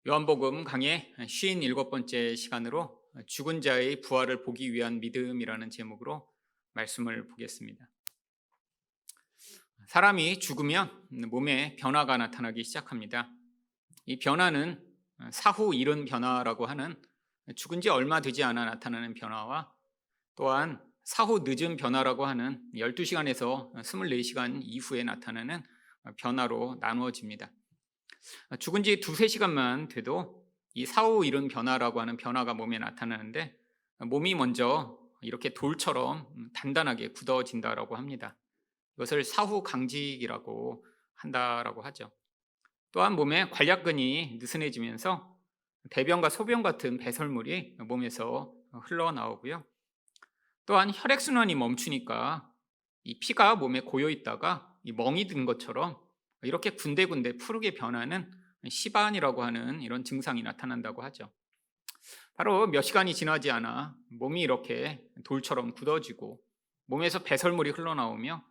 요한복음 강의 57번째 시간으로 죽은 자의 부활을 보기 위한 믿음이라는 제목으로 말씀을 보겠습니다. 사람이 죽으면 몸에 변화가 나타나기 시작합니다. 이 변화는 사후 이른 변화라고 하는 죽은 지 얼마 되지 않아 나타나는 변화와 또한 사후 늦은 변화라고 하는 12시간에서 24시간 이후에 나타나는 변화로 나누어집니다. 죽은 지 두세 시간만 돼도 이 사후 이른 변화라고 하는 변화가 몸에 나타나는데 몸이 먼저 이렇게 돌처럼 단단하게 굳어진다라고 합니다. 이것을 사후 강직이라고 한다라고 하죠. 또한 몸에 관략근이 느슨해지면서 대변과 소변 같은 배설물이 몸에서 흘러나오고요. 또한 혈액순환이 멈추니까 이 피가 몸에 고여 있다가 이 멍이 든 것처럼 이렇게 군데군데 푸르게 변하는 시반이라고 하는 이런 증상이 나타난다고 하죠. 바로 몇 시간이 지나지 않아 몸이 이렇게 돌처럼 굳어지고 몸에서 배설물이 흘러나오며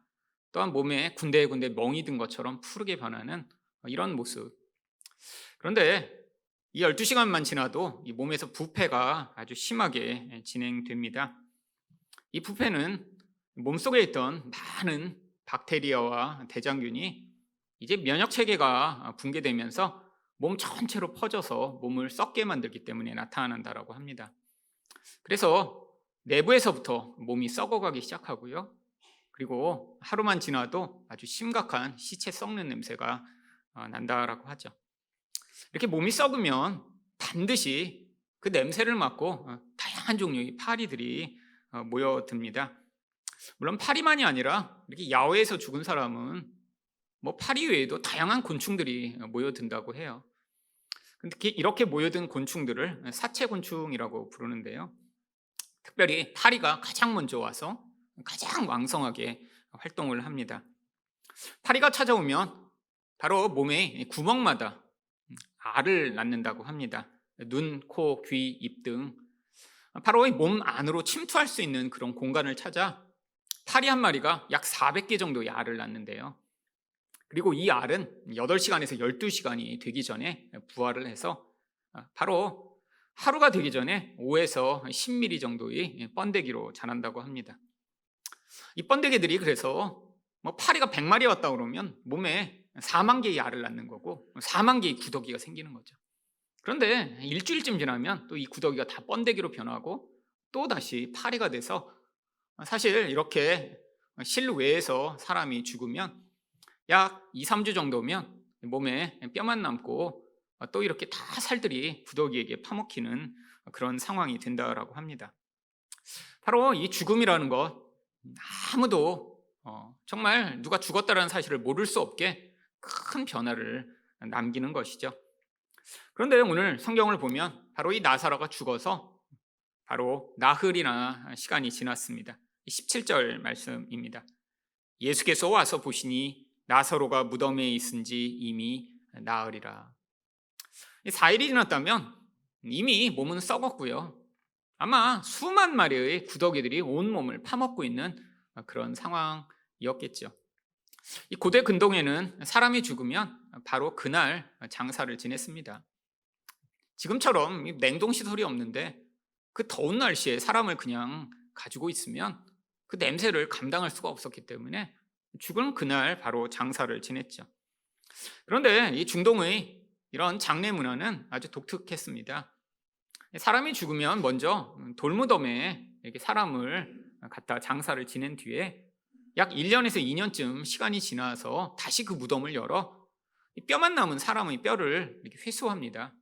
또한 몸에 군데군데 멍이 든 것처럼 푸르게 변하는 이런 모습. 그런데 이 12시간만 지나도 이 몸에서 부패가 아주 심하게 진행됩니다. 이 부패는 몸속에 있던 많은 박테리아와 대장균이 이제 면역 체계가 붕괴되면서 몸 전체로 퍼져서 몸을 썩게 만들기 때문에 나타난다라고 합니다. 그래서 내부에서부터 몸이 썩어가기 시작하고요. 그리고 하루만 지나도 아주 심각한 시체 썩는 냄새가 난다라고 하죠. 이렇게 몸이 썩으면 반드시 그 냄새를 맡고 다양한 종류의 파리들이 모여듭니다. 물론 파리만이 아니라 이렇게 야외에서 죽은 사람은 뭐 파리 외에도 다양한 곤충들이 모여든다고 해요. 근데 이렇게 모여든 곤충들을 사체곤충이라고 부르는데요. 특별히 파리가 가장 먼저 와서 가장 왕성하게 활동을 합니다. 파리가 찾아오면 바로 몸의 구멍마다 알을 낳는다고 합니다. 눈, 코, 귀, 입 등 바로 몸 안으로 침투할 수 있는 그런 공간을 찾아 파리 한 마리가 약 400개 정도의 알을 낳는데요. 그리고 이 알은 8시간에서 12시간이 되기 전에 부화를 해서 바로 하루가 되기 전에 5에서 10mm 정도의 번데기로 자란다고 합니다. 이 번데기들이 그래서 뭐 파리가 100마리 왔다 그러면 몸에 4만 개의 알을 낳는 거고 4만 개의 구더기가 생기는 거죠. 그런데 일주일쯤 지나면 또 이 구더기가 다 번데기로 변하고 또 다시 파리가 돼서 사실 이렇게 실외에서 사람이 죽으면 약 2, 3주 정도면 몸에 뼈만 남고 또 이렇게 다 살들이 구더기에게 파먹히는 그런 상황이 된다라고 합니다. 바로 이 죽음이라는 것, 아무도 정말 누가 죽었다라는 사실을 모를 수 없게 큰 변화를 남기는 것이죠. 그런데 오늘 성경을 보면 바로 이 나사로가 죽어서 바로 나흘이나 시간이 지났습니다. 17절 말씀입니다. 예수께서 와서 보시니 나사로가 무덤에 있은지 이미 나으리라. 4일이 지났다면 이미 몸은 썩었고요. 아마 수만 마리의 구더기들이 온 몸을 파먹고 있는 그런 상황이었겠죠. 이 고대 근동에는 사람이 죽으면 바로 그날 장사를 지냈습니다. 지금처럼 냉동시설이 없는데 그 더운 날씨에 사람을 그냥 가지고 있으면 그 냄새를 감당할 수가 없었기 때문에 죽은 그날 바로 장사를 지냈죠. 그런데 이 중동의 이런 장례 문화는 아주 독특했습니다. 사람이 죽으면 먼저 돌무덤에 이렇게 사람을 갖다 장사를 지낸 뒤에 약 1년에서 2년쯤 시간이 지나서 다시 그 무덤을 열어 뼈만 남은 사람의 뼈를 이렇게 회수합니다.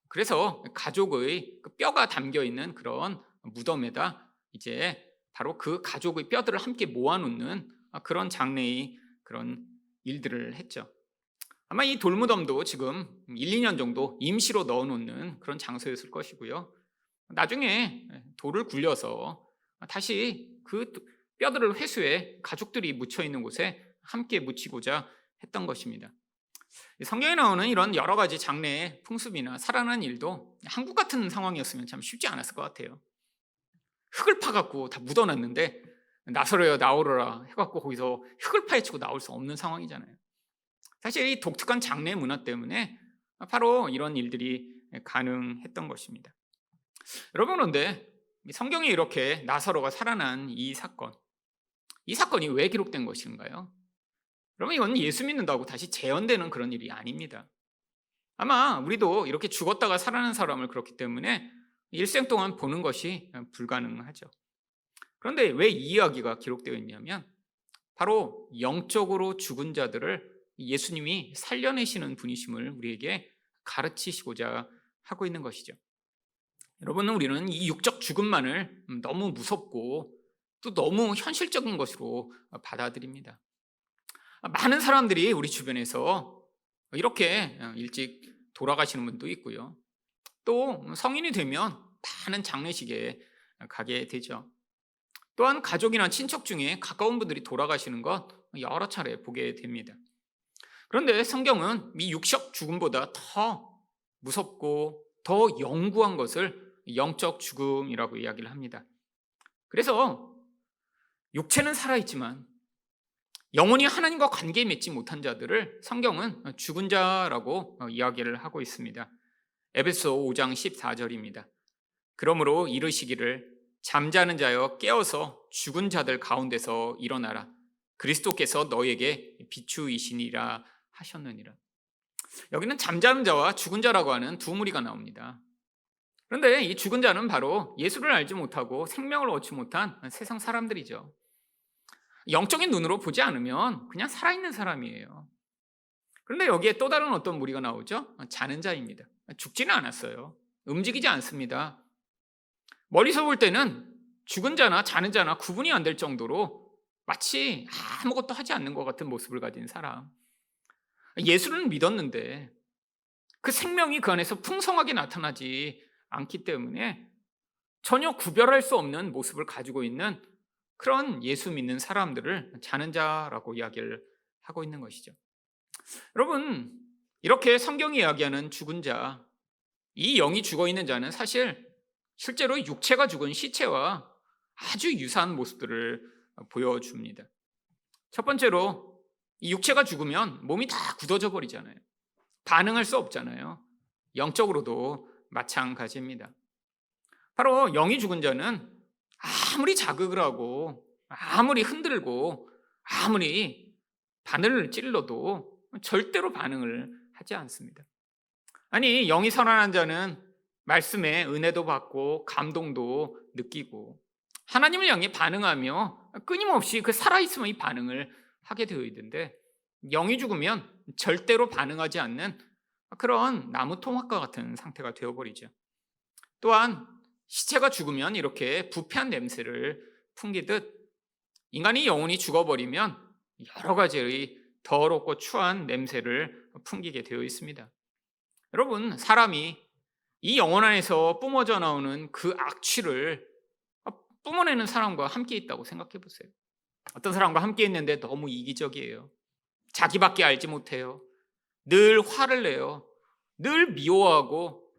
그래서 가족의 그 뼈가 담겨 있는 그런 무덤에다 이제 바로 그 가족의 뼈들을 함께 모아놓는 그런 장례의 그런 일들을 했죠. 아마 이 돌무덤도 지금 1, 2년 정도 임시로 넣어놓는 그런 장소였을 것이고요. 나중에 돌을 굴려서 다시 그 뼈들을 회수해 가족들이 묻혀있는 곳에 함께 묻히고자 했던 것입니다. 성경에 나오는 이런 여러 가지 장래의 풍습이나 살아난 일도 한국 같은 상황이었으면 참 쉽지 않았을 것 같아요. 흙을 파갖고 다 묻어놨는데 나서려야 나오러라 해갖고 거기서 흙을 파헤치고 나올 수 없는 상황이잖아요. 사실 이 독특한 장례 문화 때문에 바로 이런 일들이 가능했던 것입니다. 여러분, 그런데 성경에 이렇게 나사로가 살아난 이 사건이 왜 기록된 것인가요? 그러면 이건 예수 믿는다고 다시 재현되는 그런 일이 아닙니다. 아마 우리도 이렇게 죽었다가 살아난 사람을 그렇기 때문에 일생 동안 보는 것이 불가능하죠. 그런데 왜 이 이야기가 기록되어 있냐면 바로 영적으로 죽은 자들을 예수님이 살려내시는 분이심을 우리에게 가르치시고자 하고 있는 것이죠. 여러분, 우리는 이 육적 죽음만을 너무 무섭고 또 너무 현실적인 것으로 받아들입니다. 많은 사람들이 우리 주변에서 이렇게 일찍 돌아가시는 분도 있고요. 또 성인이 되면 많은 장례식에 가게 되죠. 또한 가족이나 친척 중에 가까운 분들이 돌아가시는 것 여러 차례 보게 됩니다. 그런데 성경은 이 육적 죽음보다 더 무섭고 더 영구한 것을 영적 죽음이라고 이야기를 합니다. 그래서 육체는 살아있지만 영혼이 하나님과 관계 맺지 못한 자들을 성경은 죽은 자라고 이야기를 하고 있습니다. 에베소 5장 14절입니다. 그러므로 이르시기를 잠자는 자여 깨어서 죽은 자들 가운데서 일어나라. 그리스도께서 너에게 비추이시니라 하셨느니라. 여기는 잠자는 자와 죽은 자라고 하는 두 무리가 나옵니다. 그런데 이 죽은 자는 바로 예수를 알지 못하고 생명을 얻지 못한 세상 사람들이죠. 영적인 눈으로 보지 않으면 그냥 살아있는 사람이에요. 그런데 여기에 또 다른 어떤 무리가 나오죠? 자는 자입니다. 죽지는 않았어요. 움직이지 않습니다. 멀리서 볼 때는 죽은 자나 자는 자나 구분이 안 될 정도로 마치 아무것도 하지 않는 것 같은 모습을 가진 사람. 예수는 믿었는데 그 생명이 그 안에서 풍성하게 나타나지 않기 때문에 전혀 구별할 수 없는 모습을 가지고 있는 그런 예수 믿는 사람들을 자는 자라고 이야기를 하고 있는 것이죠. 여러분, 이렇게 성경이 이야기하는 죽은 자, 이 영이 죽어 있는 자는 사실 실제로 육체가 죽은 시체와 아주 유사한 모습들을 보여줍니다. 첫 번째로 이 육체가 죽으면 몸이 다 굳어져 버리잖아요. 반응할 수 없잖아요. 영적으로도 마찬가지입니다. 바로 영이 죽은 자는 아무리 자극을 하고 아무리 흔들고 아무리 바늘을 찔러도 절대로 반응을 하지 않습니다. 아니, 영이 살아난 자는 말씀에 은혜도 받고 감동도 느끼고 하나님을 향해 반응하며 끊임없이 그 살아있음의 반응을 하게 되어 있는데, 영이 죽으면 절대로 반응하지 않는 그런 나무 통학과 같은 상태가 되어버리죠. 또한 시체가 죽으면 이렇게 부패한 냄새를 풍기듯 인간이 영혼이 죽어버리면 여러 가지의 더럽고 추한 냄새를 풍기게 되어 있습니다. 여러분, 사람이 이 영혼 안에서 뿜어져 나오는 그 악취를 뿜어내는 사람과 함께 있다고 생각해 보세요. 어떤 사람과 함께 있는데 너무 이기적이에요. 자기밖에 알지 못해요. 늘 화를 내요. 늘 미워하고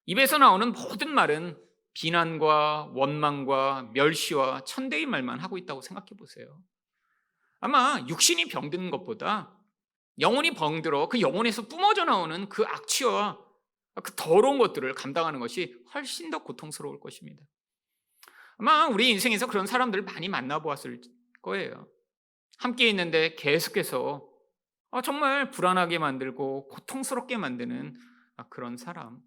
입에서 나오는 모든 말은 비난과 원망과 멸시와 천대의 말만 하고 있다고 생각해 보세요. 아마 육신이 병드는 것보다 영혼이 병들어 그 영혼에서 뿜어져 나오는 그 악취와 그 더러운 것들을 감당하는 것이 훨씬 더 고통스러울 것입니다. 아마 우리 인생에서 그런 사람들을 많이 만나보았을 거예요. 함께 있는데 계속해서 정말 불안하게 만들고 고통스럽게 만드는 그런 사람.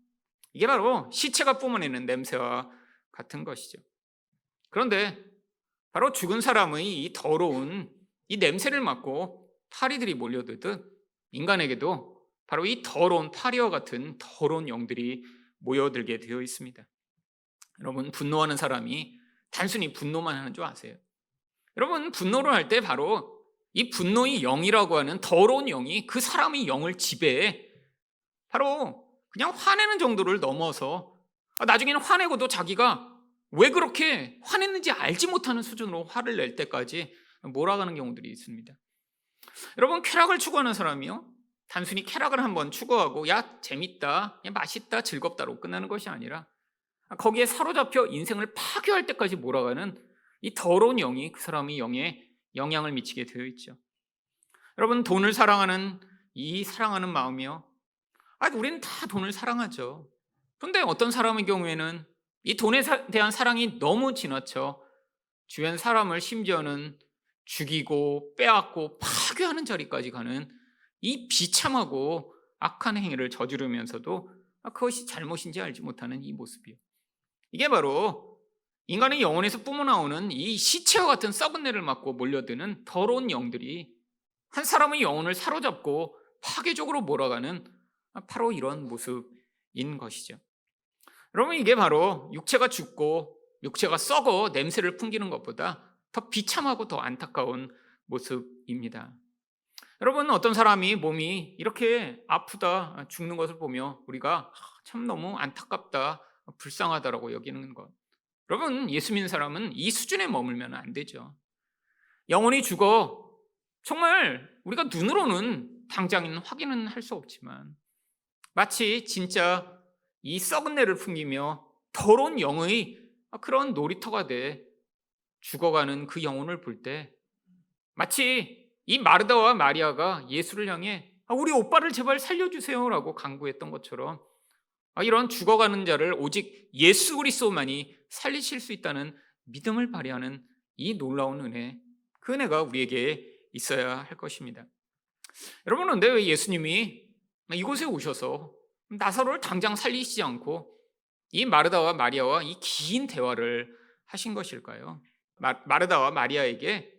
이게 바로 시체가 뿜어내는 냄새와 같은 것이죠. 그런데 바로 죽은 사람의 이 더러운 이 냄새를 맡고 파리들이 몰려들듯 인간에게도 바로 이 더러운 파리와 같은 더러운 영들이 모여들게 되어 있습니다. 여러분, 분노하는 사람이 단순히 분노만 하는 줄 아세요? 여러분, 분노를 할 때 바로 이 분노의 영이라고 하는 더러운 영이 그 사람의 영을 지배해 바로 그냥 화내는 정도를 넘어서 나중에는 화내고도 자기가 왜 그렇게 화냈는지 알지 못하는 수준으로 화를 낼 때까지 몰아가는 경우들이 있습니다. 여러분, 쾌락을 추구하는 사람이요, 단순히 쾌락을 한번 추구하고 야 재밌다, 야 맛있다, 즐겁다로 끝나는 것이 아니라 거기에 사로잡혀 인생을 파괴할 때까지 몰아가는 이 더러운 영이 그 사람의 영에 영향을 미치게 되어 있죠. 여러분, 돈을 사랑하는 이 사랑하는 마음이요, 우리는 다 돈을 사랑하죠. 그런데 어떤 사람의 경우에는 이 돈에 대한 사랑이 너무 지나쳐 주변 사람을 심지어는 죽이고 빼앗고 파괴하는 자리까지 가는 이 비참하고 악한 행위를 저지르면서도 그것이 잘못인지 알지 못하는 이 모습이요. 이게 바로 인간의 영혼에서 뿜어나오는 이 시체와 같은 썩은 내를 맡고 몰려드는 더러운 영들이 한 사람의 영혼을 사로잡고 파괴적으로 몰아가는 바로 이런 모습인 것이죠. 여러분, 이게 바로 육체가 죽고 육체가 썩어 냄새를 풍기는 것보다 더 비참하고 더 안타까운 모습입니다. 여러분, 어떤 사람이 몸이 이렇게 아프다 죽는 것을 보며 우리가 참 너무 안타깝다 불쌍하다라고 여기는 것, 여러분, 예수 믿는 사람은 이 수준에 머물면 안 되죠. 영혼이 죽어 정말 우리가 눈으로는 당장은 확인은 할 수 없지만 마치 진짜 이 썩은 내를 풍기며 더러운 영의 그런 놀이터가 돼 죽어가는 그 영혼을 볼 때 마치 이 마르다와 마리아가 예수를 향해 우리 오빠를 제발 살려주세요라고 간구했던 것처럼 이런 죽어가는 자를 오직 예수 그리스도만이 살리실 수 있다는 믿음을 발휘하는 이 놀라운 은혜, 그 은혜가 우리에게 있어야 할 것입니다. 여러분, 그런데 왜 예수님이 이곳에 오셔서 나사로를 당장 살리시지 않고 이 마르다와 마리아와 이 긴 대화를 하신 것일까요? 마르다와 마리아에게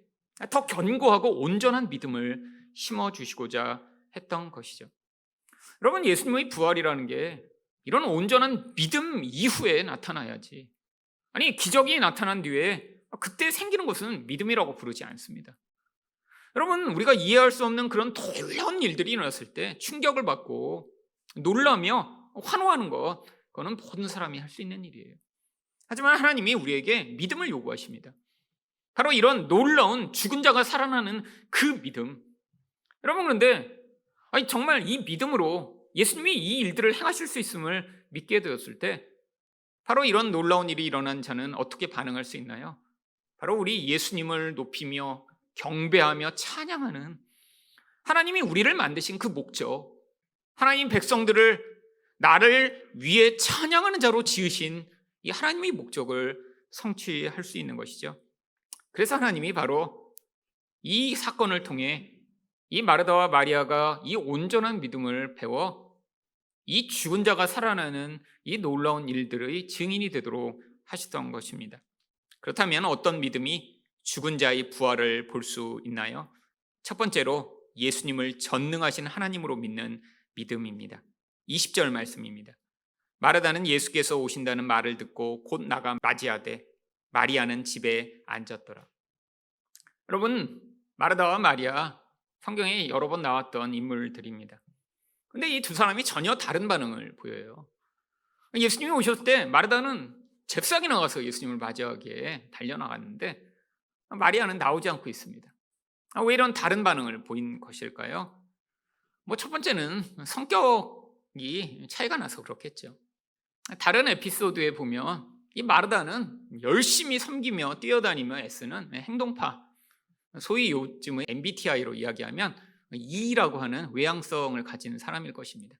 더 견고하고 온전한 믿음을 심어주시고자 했던 것이죠. 여러분, 예수님의 부활이라는 게 이런 온전한 믿음 이후에 나타나야지, 기적이 나타난 뒤에 그때 생기는 것은 믿음이라고 부르지 않습니다. 여러분, 우리가 이해할 수 없는 그런 놀라운 일들이 일어났을 때 충격을 받고 놀라며 환호하는 것, 그거는 모든 사람이 할 수 있는 일이에요. 하지만 하나님이 우리에게 믿음을 요구하십니다. 바로 이런 놀라운 죽은 자가 살아나는 그 믿음. 여러분, 그런데 정말 이 믿음으로 예수님이 이 일들을 행하실 수 있음을 믿게 되었을 때 바로 이런 놀라운 일이 일어난 자는 어떻게 반응할 수 있나요? 바로 우리 예수님을 높이며 경배하며 찬양하는, 하나님이 우리를 만드신 그 목적, 하나님 백성들을 나를 위해 찬양하는 자로 지으신 이 하나님의 목적을 성취할 수 있는 것이죠. 그래서 하나님이 바로 이 사건을 통해 이 마르다와 마리아가 이 온전한 믿음을 배워 이 죽은 자가 살아나는 이 놀라운 일들의 증인이 되도록 하시던 것입니다. 그렇다면 어떤 믿음이 죽은 자의 부활을 볼 수 있나요? 첫 번째로 예수님을 전능하신 하나님으로 믿는 믿음입니다. 20절 말씀입니다. 마르다는 예수께서 오신다는 말을 듣고 곧 나가 맞이하되 마리아는 집에 앉았더라. 여러분, 마르다와 마리아 성경에 여러 번 나왔던 인물들입니다. 근데 이 두 사람이 전혀 다른 반응을 보여요. 예수님이 오셨을 때 마르다는 잽싸게 나가서 예수님을 맞이하기에 달려나갔는데 마리아는 나오지 않고 있습니다. 왜 이런 다른 반응을 보인 것일까요? 첫 번째는 성격이 차이가 나서 그렇겠죠. 다른 에피소드에 보면 이 마르다는 열심히 섬기며 뛰어다니며 애쓰는 행동파, 소위 요즘의 MBTI로 이야기하면 E라고 하는 외향성을 가진 사람일 것입니다.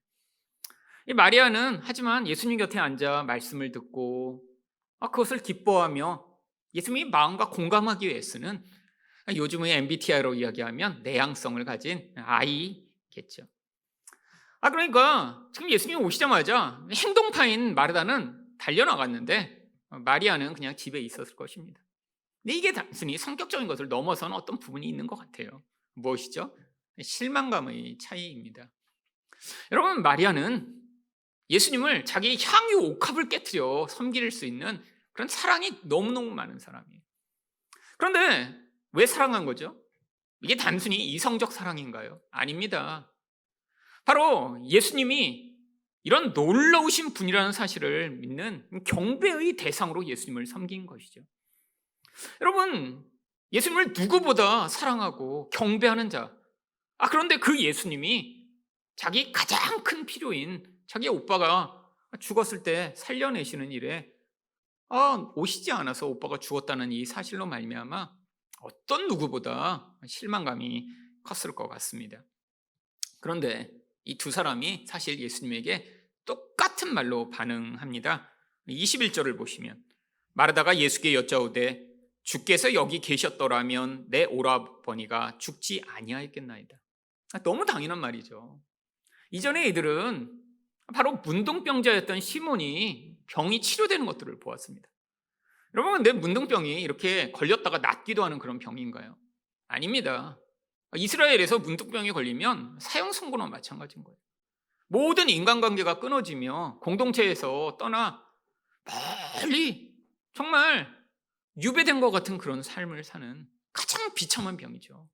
이 마리아는 하지만 예수님 곁에 앉아 말씀을 듣고 그것을 기뻐하며 예수님이 마음과 공감하기 위해 쓰는, 요즘의 MBTI로 이야기하면 내향성을 가진 I겠죠. 그러니까 지금 예수님이 오시자마자 행동파인 마르다는 달려나갔는데 마리아는 그냥 집에 있었을 것입니다. 근데 이게 단순히 성격적인 것을 넘어서는 어떤 부분이 있는 것 같아요. 무엇이죠? 실망감의 차이입니다. 여러분, 마리아는 예수님을 자기 향유 옥합을 깨트려 섬길 수 있는 그런 사랑이 너무너무 많은 사람이에요. 그런데 왜 사랑한 거죠? 이게 단순히 이성적 사랑인가요? 아닙니다. 바로 예수님이 이런 놀라우신 분이라는 사실을 믿는 경배의 대상으로 예수님을 섬긴 것이죠. 여러분, 예수님을 누구보다 사랑하고 경배하는 자, 그런데 그 예수님이 자기 가장 큰 필요인 자기 오빠가 죽었을 때 살려내시는 일에 오시지 않아서 오빠가 죽었다는 이 사실로 말미암아 어떤 누구보다 실망감이 컸을 것 같습니다. 그런데 이 두 사람이 사실 예수님에게 똑같은 말로 반응합니다. 21절을 보시면 마르다가 예수께 여짜오되 주께서 여기 계셨더라면 내 오라버니가 죽지 아니하였겠나이다. 너무 당연한 말이죠. 이전에 이들은 바로 문둥병자였던 시몬이 병이 치료되는 것들을 보았습니다. 여러분, 근데 문둥병이 이렇게 걸렸다가 낫기도 하는 그런 병인가요? 아닙니다. 이스라엘에서 문둥병에 걸리면 사형 선고나 마찬가지인 거예요. 모든 인간관계가 끊어지며 공동체에서 떠나 멀리 정말 유배된 것 같은 그런 삶을 사는 가장 비참한 병이죠.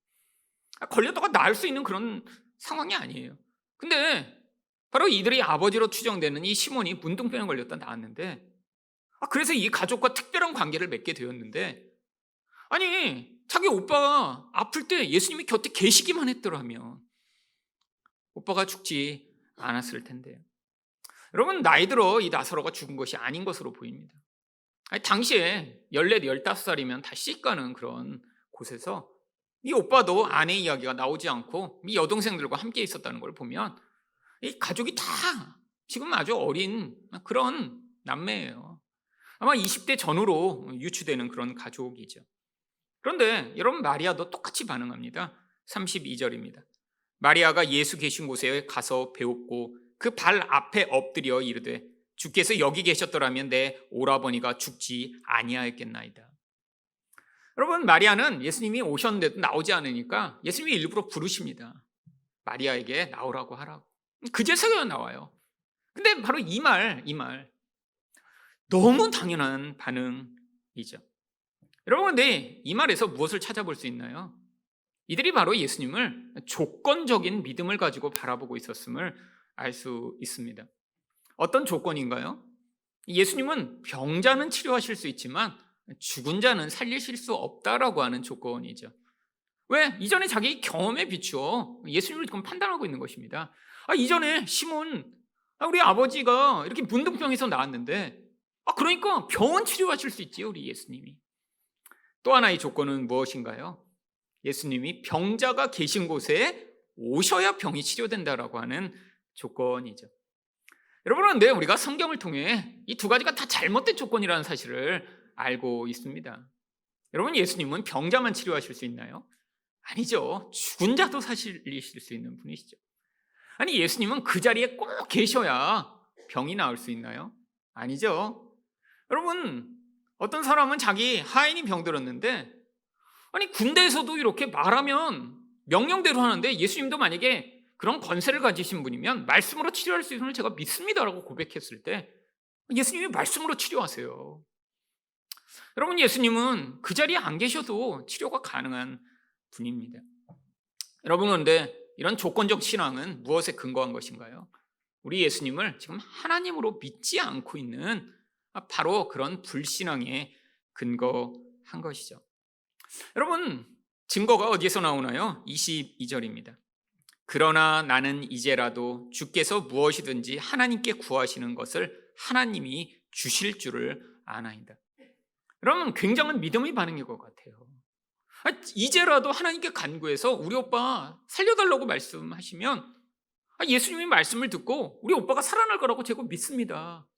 걸렸다가 나을 수 있는 그런 상황이 아니에요. 근데 바로 이들의 아버지로 추정되는 이 시몬이 문둥병에 걸렸다 나았는데, 그래서 이 가족과 특별한 관계를 맺게 되었는데, 아니 자기 오빠가 아플 때 예수님이 곁에 계시기만 했더라면 오빠가 죽지 않았을 텐데요. 여러분, 나이 들어 이 나사로가 죽은 것이 아닌 것으로 보입니다. 당시에 14, 15살이면 다 시집가는 그런 곳에서 이 오빠도 아내 이야기가 나오지 않고 이 여동생들과 함께 있었다는 걸 보면 이 가족이 다 지금 아주 어린 그런 남매예요. 아마 20대 전후로 유추되는 그런 가족이죠. 그런데 여러분, 마리아도 똑같이 반응합니다. 32절입니다. 마리아가 예수 계신 곳에 가서 배웠고 그 발 앞에 엎드려 이르되 주께서 여기 계셨더라면 내 오라버니가 죽지 아니하였겠나이다. 여러분, 마리아는 예수님이 오셨는데도 나오지 않으니까 예수님이 일부러 부르십니다. 마리아에게 나오라고 하라고. 그제서야 나와요. 근데 바로 이 말 너무 당연한 반응이죠. 여러분, 근데 이 말에서 무엇을 찾아볼 수 있나요? 이들이 바로 예수님을 조건적인 믿음을 가지고 바라보고 있었음을 알 수 있습니다. 어떤 조건인가요? 예수님은 병자는 치료하실 수 있지만 죽은 자는 살리실 수 없다라고 하는 조건이죠. 왜? 이전에 자기 경험에 비추어 예수님을 지금 판단하고 있는 것입니다. 이전에 시몬, 우리 아버지가 이렇게 문둥병에서 나왔는데, 그러니까 병은 치료하실 수 있지요, 우리 예수님이. 또 하나의 조건은 무엇인가요? 예수님이 병자가 계신 곳에 오셔야 병이 치료된다라고 하는 조건이죠. 여러분, 그런데 우리가 성경을 통해 이 두 가지가 다 잘못된 조건이라는 사실을 알고 있습니다. 여러분, 예수님은 병자만 치료하실 수 있나요? 아니죠. 죽은 자도 살리실 수 있는 분이시죠. 아니, 예수님은 그 자리에 꼭 계셔야 병이 나을 수 있나요? 아니죠. 여러분, 어떤 사람은 자기 하인이 병들었는데, 아니 군대에서도 이렇게 말하면 명령대로 하는데 예수님도 만약에 그런 권세를 가지신 분이면 말씀으로 치료할 수 있음을 제가 믿습니다라고 고백했을 때 예수님이 말씀으로 치료하세요. 여러분, 예수님은 그 자리에 안 계셔도 치료가 가능한 분입니다. 여러분, 그런데 이런 조건적 신앙은 무엇에 근거한 것인가요? 우리 예수님을 지금 하나님으로 믿지 않고 있는 바로 그런 불신앙에 근거한 것이죠. 여러분, 증거가 어디에서 나오나요? 22절입니다. 그러나 나는 이제라도 주께서 무엇이든지 하나님께 구하시는 것을 하나님이 주실 줄을 아나이다. 여러분, 굉장한 믿음의 반응인 것 같아요. 이제라도 하나님께 간구해서 우리 오빠 살려달라고 말씀하시면 예수님이 말씀을 듣고 우리 오빠가 살아날 거라고 제가 믿습니다.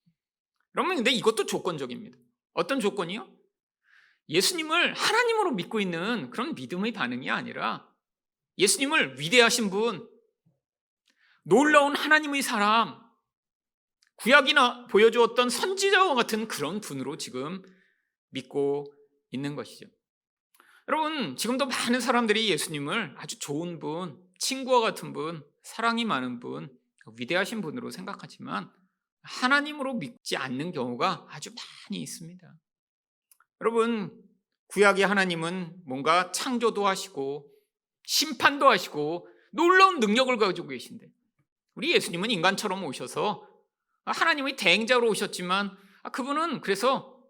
여러분, 근데 이것도 조건적입니다. 어떤 조건이요? 예수님을 하나님으로 믿고 있는 그런 믿음의 반응이 아니라 예수님을 위대하신 분, 놀라운 하나님의 사람, 구약이나 보여주었던 선지자와 같은 그런 분으로 지금 믿고 있는 것이죠. 여러분, 지금도 많은 사람들이 예수님을 아주 좋은 분, 친구와 같은 분, 사랑이 많은 분, 위대하신 분으로 생각하지만 하나님으로 믿지 않는 경우가 아주 많이 있습니다. 여러분, 구약의 하나님은 뭔가 창조도 하시고 심판도 하시고 놀라운 능력을 가지고 계신데, 우리 예수님은 인간처럼 오셔서 하나님의 대행자로 오셨지만 그분은 그래서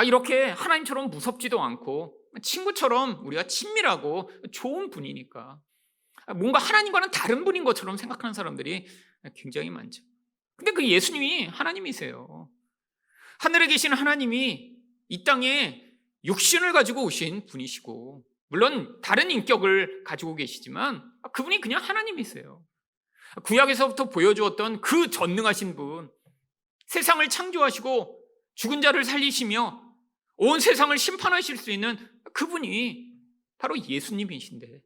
이렇게 하나님처럼 무섭지도 않고 친구처럼 우리가 친밀하고 좋은 분이니까 뭔가 하나님과는 다른 분인 것처럼 생각하는 사람들이 굉장히 많죠. 근데 그 예수님이 하나님이세요. 하늘에 계신 하나님이 이 땅에 육신을 가지고 오신 분이시고, 물론 다른 인격을 가지고 계시지만 그분이 그냥 하나님이세요. 구약에서부터 보여주었던 그 전능하신 분, 세상을 창조하시고 죽은 자를 살리시며 온 세상을 심판하실 수 있는 그분이 바로 예수님이신데,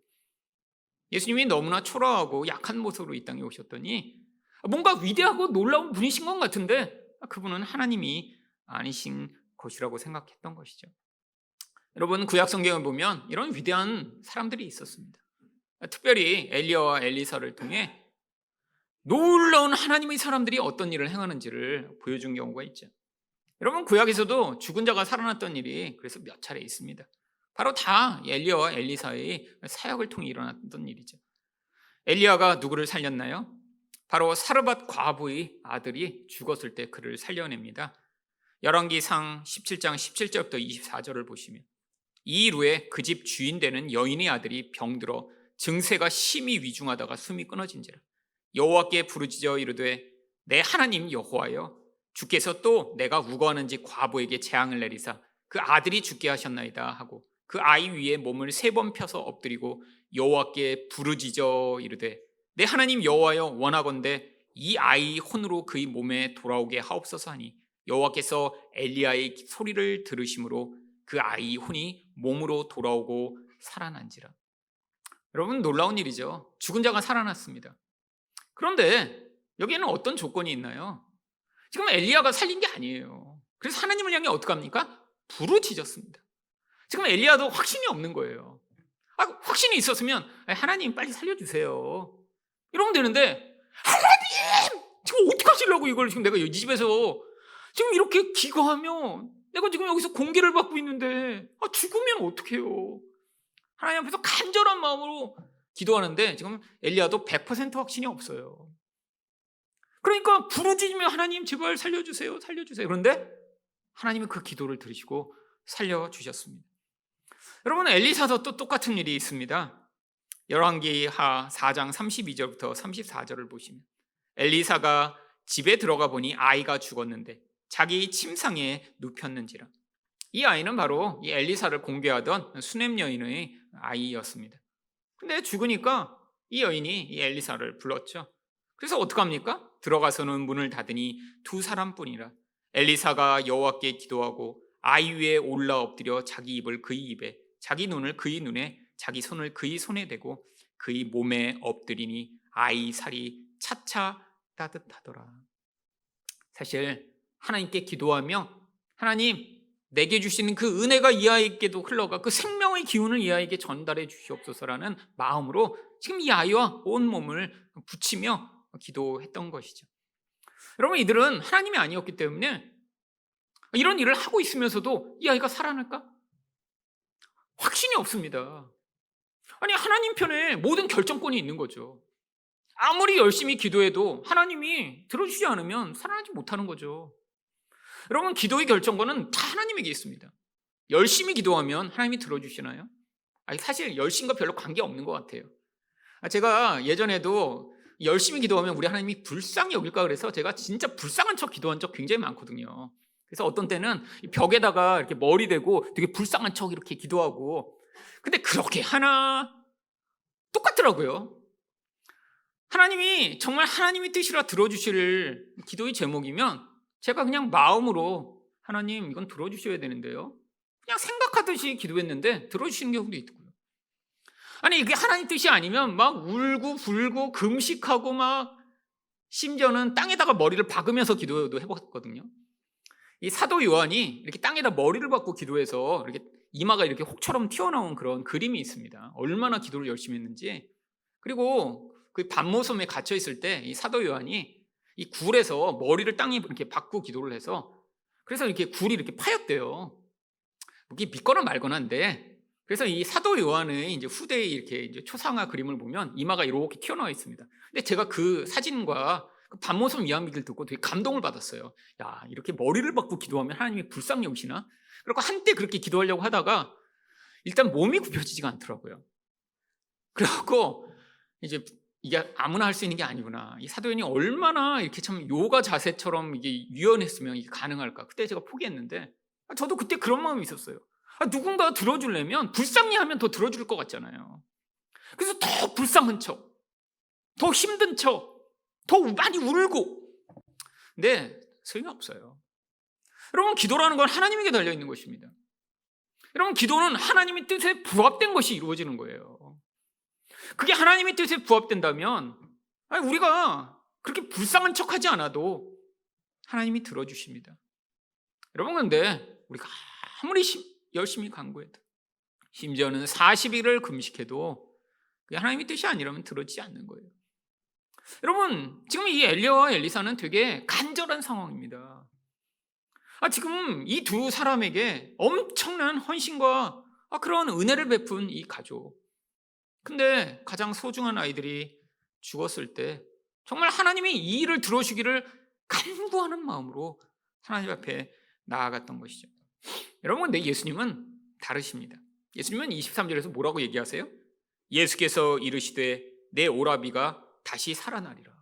예수님이 너무나 초라하고 약한 모습으로 이 땅에 오셨더니 뭔가 위대하고 놀라운 분이신 것 같은데 그분은 하나님이 아니신 것이라고 생각했던 것이죠. 여러분, 구약 성경을 보면 이런 위대한 사람들이 있었습니다. 특별히 엘리야와 엘리사를 통해 놀라운 하나님의 사람들이 어떤 일을 행하는지를 보여준 경우가 있죠. 여러분, 구약에서도 죽은 자가 살아났던 일이 그래서 몇 차례 있습니다. 바로 다 엘리야와 엘리사의 사역을 통해 일어났던 일이죠. 엘리야가 누구를 살렸나요? 바로 사르밧 과부의 아들이 죽었을 때 그를 살려냅니다. 열왕기상 17장 17절부터 24절을 보시면, 이 일 후에 그 집 주인 되는 여인의 아들이 병들어 증세가 심히 위중하다가 숨이 끊어진지라 여호와께 부르짖어 이르되 내 하나님 여호와여, 주께서 또 내가 우거하는지 과부에게 재앙을 내리사 그 아들이 죽게 하셨나이다 하고 그 아이 위에 몸을 3번 펴서 엎드리고 여호와께 부르짖어 이르되 내 하나님 여호와여, 원하건대 이 아이 혼으로 그의 몸에 돌아오게 하옵소서 하니 여호와께서 엘리야의 소리를 들으심으로 그 아이 혼이 몸으로 돌아오고 살아난지라. 여러분, 놀라운 일이죠. 죽은 자가 살아났습니다. 그런데 여기에는 어떤 조건이 있나요? 지금 엘리야가 살린 게 아니에요. 그래서 하나님을 향해 어떻게 합니까? 부르짖었습니다. 지금 엘리야도 확신이 없는 거예요. 확신이 있었으면 하나님 빨리 살려주세요 이러면 되는데, 하나님 지금 어떻게 하시려고 이걸 지금 내가 이 집에서 지금 이렇게 기거하면 내가 지금 여기서 공개를 받고 있는데 죽으면 어떡해요? 하나님 앞에서 간절한 마음으로 기도하는데 지금 엘리야도 100% 확신이 없어요. 그러니까 부르짖으며 하나님 제발 살려주세요, 살려주세요. 그런데 하나님이 그 기도를 들으시고 살려주셨습니다. 여러분, 엘리사도 또 똑같은 일이 있습니다. 열왕기하 4장 32절부터 34절을 보시면, 엘리사가 집에 들어가 보니 아이가 죽었는데 자기 침상에 눕혔는지라. 이 아이는 바로 이 엘리사를 공개하던 수넴 여인의 아이였습니다. 근데 죽으니까 이 여인이 이 엘리사를 불렀죠. 그래서 어떡합니까? 들어가서는 문을 닫으니 2사람뿐이라. 엘리사가 여호와께 기도하고 아이 위에 올라 엎드려 자기 입을 그의 입에, 자기 눈을 그의 눈에, 자기 손을 그의 손에 대고 그의 몸에 엎드리니 아이 살이 차차 따뜻하더라. 사실 하나님께 기도하며 하나님 내게 주시는 그 은혜가 이 아이에게도 흘러가 그 생명의 기운을 이 아이에게 전달해 주시옵소서라는 마음으로 지금 이 아이와 온 몸을 붙이며 기도했던 것이죠. 여러분, 이들은 하나님이 아니었기 때문에 이런 일을 하고 있으면서도 이 아이가 살아날까? 확신이 없습니다. 아니, 하나님 편에 모든 결정권이 있는 거죠. 아무리 열심히 기도해도 하나님이 들어주지 않으면 살아나지 못하는 거죠. 여러분, 기도의 결정권은 다 하나님에게 있습니다. 열심히 기도하면 하나님이 들어주시나요? 사실 열심과 별로 관계없는 것 같아요. 제가 예전에도 열심히 기도하면 우리 하나님이 불쌍히 여길까 그래서 제가 진짜 불쌍한 척 기도한 적 굉장히 많거든요. 그래서 어떤 때는 벽에다가 이렇게 머리 대고 되게 불쌍한 척 이렇게 기도하고, 근데 그렇게 하나 똑같더라고요. 하나님이 정말 하나님의 뜻이라 들어주실 기도의 제목이면 제가 그냥 마음으로 하나님 이건 들어주셔야 되는데요, 그냥 생각하듯이 기도했는데 들어주시는 경우도 있고요. 아니, 이게 하나님 뜻이 아니면 막 울고 불고 금식하고 막 심지어는 땅에다가 머리를 박으면서 기도도 해봤거든요. 이 사도 요한이 이렇게 땅에다 머리를 박고 기도해서 이렇게 이마가 이렇게 혹처럼 튀어나온 그런 그림이 있습니다. 얼마나 기도를 열심히 했는지. 그리고 그 밤모섬에 갇혀 있을 때 이 사도 요한이 이 굴에서 머리를 땅에 이렇게 박고 기도를 해서, 그래서 이렇게 굴이 이렇게 파였대요. 이게 믿거나 말거나인데, 그래서 이 사도 요한의 이제 후대의 이렇게 이제 초상화 그림을 보면 이마가 이렇게 튀어나와 있습니다. 근데 제가 그 사진과 그 밤모섬 이야기를 듣고 되게 감동을 받았어요. 야, 이렇게 머리를 박고 기도하면 하나님이 불쌍히 여기시나? 그리고 한때 그렇게 기도하려고 하다가 일단 몸이 굽혀지지가 않더라고요. 그래갖고 이제 이게 아무나 할 수 있는 게 아니구나. 이 사도연이 얼마나 이렇게 참 요가 자세처럼 이게 유연했으면 이게 가능할까? 그때 제가 포기했는데, 저도 그때 그런 마음이 있었어요. 누군가 들어주려면 불쌍히 하면 더 들어줄 것 같잖아요. 그래서 더 불쌍한 척, 더 힘든 척, 더 많이 울고. 근데 소용이 없어요. 여러분, 기도라는 건 하나님에게 달려있는 것입니다. 여러분, 기도는 하나님의 뜻에 부합된 것이 이루어지는 거예요. 그게 하나님의 뜻에 부합된다면 우리가 그렇게 불쌍한 척하지 않아도 하나님이 들어주십니다. 여러분, 그런데 우리가 아무리 열심히 간구해도, 심지어는 40일을 금식해도 그게 하나님의 뜻이 아니라면 들어지지 않는 거예요. 여러분, 지금 이 엘리야와 엘리사는 되게 간절한 상황입니다. 지금 이 두 사람에게 엄청난 헌신과 그런 은혜를 베푼 이 가족. 근데 가장 소중한 아이들이 죽었을 때 정말 하나님이 이 일을 들어주기를 간구하는 마음으로 하나님 앞에 나아갔던 것이죠. 여러분, 근데 예수님은 다르십니다. 예수님은 23절에서 뭐라고 얘기하세요? 예수께서 이르시되 내 오라비가 다시 살아나리라.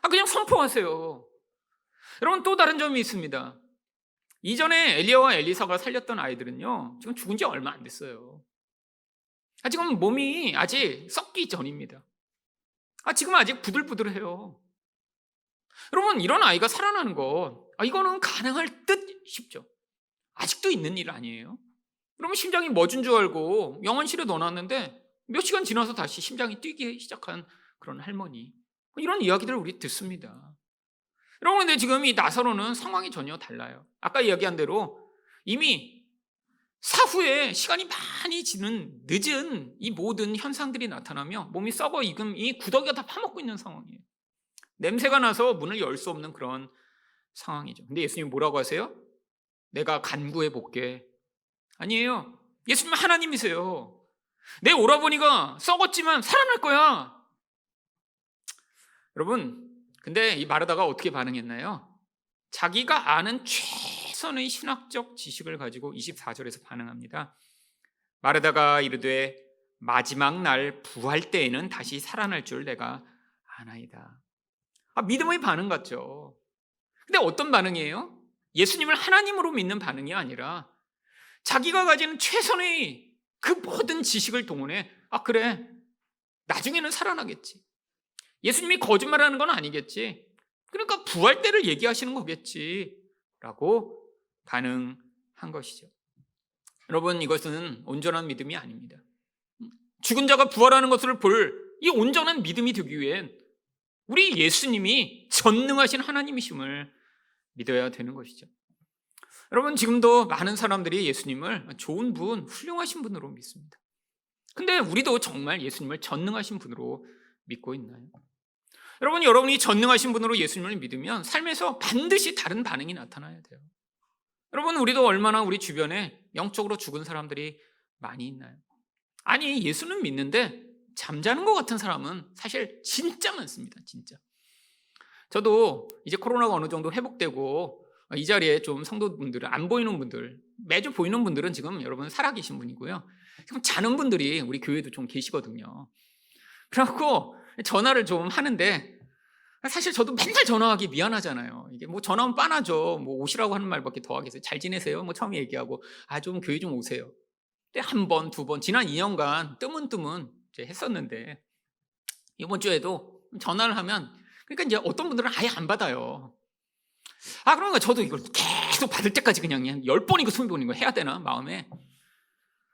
그냥 선포하세요. 여러분, 또 다른 점이 있습니다. 이전에 엘리야와 엘리사가 살렸던 아이들은요, 지금 죽은 지 얼마 안 됐어요. 지금 몸이 아직 썩기 전입니다. 지금 아직 부들부들해요. 여러분, 이런 아이가 살아나는 것, 이거는 가능할 듯 싶죠. 아직도 있는 일 아니에요. 그러면 심장이 멎은 줄 알고 영안실에 넣어놨는데 몇 시간 지나서 다시 심장이 뛰기 시작한 그런 할머니, 이런 이야기들을 우리 듣습니다. 여러분, 근데 지금 이 나사로는 상황이 전혀 달라요. 아까 이야기한 대로 이미 사후에 시간이 많이 지는 늦은 이 모든 현상들이 나타나며 몸이 썩어 익은 이 구더기가 다 파먹고 있는 상황이에요. 냄새가 나서 문을 열 수 없는 그런 상황이죠. 근데 예수님이 뭐라고 하세요? 내가 간구해 볼게. 아니에요. 예수님은 하나님이세요. 내 오라버니가 썩었지만 살아날 거야. 여러분, 근데 이 마르다가 어떻게 반응했나요? 자기가 아는 최선의 신학적 지식을 가지고 24절에서 반응합니다. 마르다가 이르되 마지막 날 부활 때에는 다시 살아날 줄 내가 아나이다. 믿음의 반응 같죠. 근데 어떤 반응이에요? 예수님을 하나님으로 믿는 반응이 아니라 자기가 가진 최선의 그 모든 지식을 동원해 그래, 나중에는 살아나겠지. 예수님이 거짓말하는 건 아니겠지. 그러니까 부활 때를 얘기하시는 거겠지 라고 반응한 것이죠. 여러분, 이것은 온전한 믿음이 아닙니다. 죽은 자가 부활하는 것을 볼 이 온전한 믿음이 되기 위hen 우리 예수님이 전능하신 하나님이심을 믿어야 되는 것이죠. 여러분, 지금도 많은 사람들이 예수님을 좋은 분, 훌륭하신 분으로 믿습니다. 근데 우리도 정말 예수님을 전능하신 분으로 믿고 있나요? 여러분, 여러분이 전능하신 분으로 예수님을 믿으면 삶에서 반드시 다른 반응이 나타나야 돼요. 여러분, 우리도 얼마나 우리 주변에 영적으로 죽은 사람들이 많이 있나요? 아니, 예수는 믿는데 잠자는 것 같은 사람은 사실 진짜 많습니다. 진짜. 저도 이제 코로나가 어느 정도 회복되고 이 자리에 좀 성도분들은 안 보이는 분들, 매주 보이는 분들은 지금 여러분 살아계신 분이고요. 지금 자는 분들이 우리 교회도 좀 계시거든요. 그래갖고 전화를 좀 하는데 사실 저도 맨날 전화하기 미안하잖아요. 이게 뭐 전화하면 빤하죠. 뭐 오시라고 하는 말밖에 더 하겠어요. 잘 지내세요? 뭐 처음에 얘기하고 좀 교회 좀 오세요. 근데 한 번, 두 번, 지난 2년간 뜨문뜨문 이제 했었는데 이번 주에도 전화를 하면 그러니까 이제 어떤 분들은 아예 안 받아요. 그러니까 저도 이걸 계속 받을 때까지 그냥 10번이고 20번이고 해야 되나 마음에.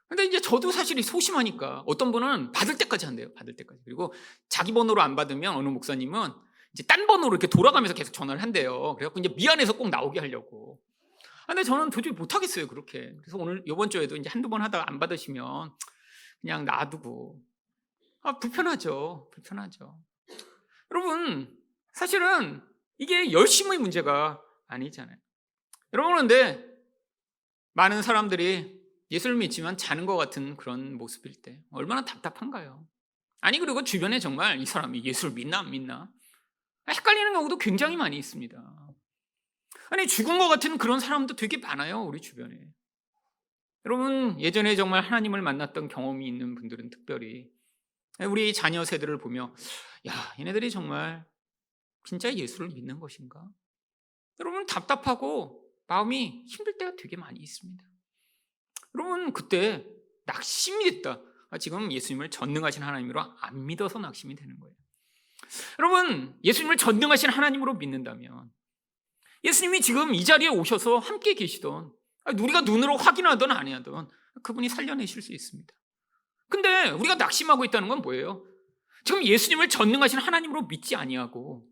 근데 이제 저도 사실 소심하니까 어떤 분은 받을 때까지 한대요. 받을 때까지. 그리고 자기 번호로 안 받으면 어느 목사님은 이제 딴 번호로 이렇게 돌아가면서 계속 전화를 한대요. 그래갖고 이제 미안해서 꼭 나오게 하려고. 근데 저는 도저히 못 하겠어요, 그렇게. 그래서 오늘 이번 주에도 이제 한두 번 하다가 안 받으시면 그냥 놔두고. 불편하죠. 여러분, 사실은 이게 열심의 문제가 아니잖아요. 여러분, 그런데 많은 사람들이 예수를 믿지만 자는 것 같은 그런 모습일 때 얼마나 답답한가요? 그리고 주변에 정말 이 사람이 예수를 믿나 안 믿나 헷갈리는 경우도 굉장히 많이 있습니다. 죽은 것 같은 그런 사람도 되게 많아요, 우리 주변에. 여러분, 예전에 정말 하나님을 만났던 경험이 있는 분들은 특별히 우리 자녀 세대를 보며 얘네들이 정말 진짜 예수를 믿는 것인가? 여러분, 답답하고 마음이 힘들 때가 되게 많이 있습니다. 여러분, 그때 낙심이 됐다. 지금 예수님을 전능하신 하나님으로 안 믿어서 낙심이 되는 거예요. 여러분, 예수님을 전능하신 하나님으로 믿는다면 예수님이 지금 이 자리에 오셔서 함께 계시던, 우리가 눈으로 확인하든 아니하든 그분이 살려내실 수 있습니다. 근데 우리가 낙심하고 있다는 건 뭐예요? 지금 예수님을 전능하신 하나님으로 믿지 아니하고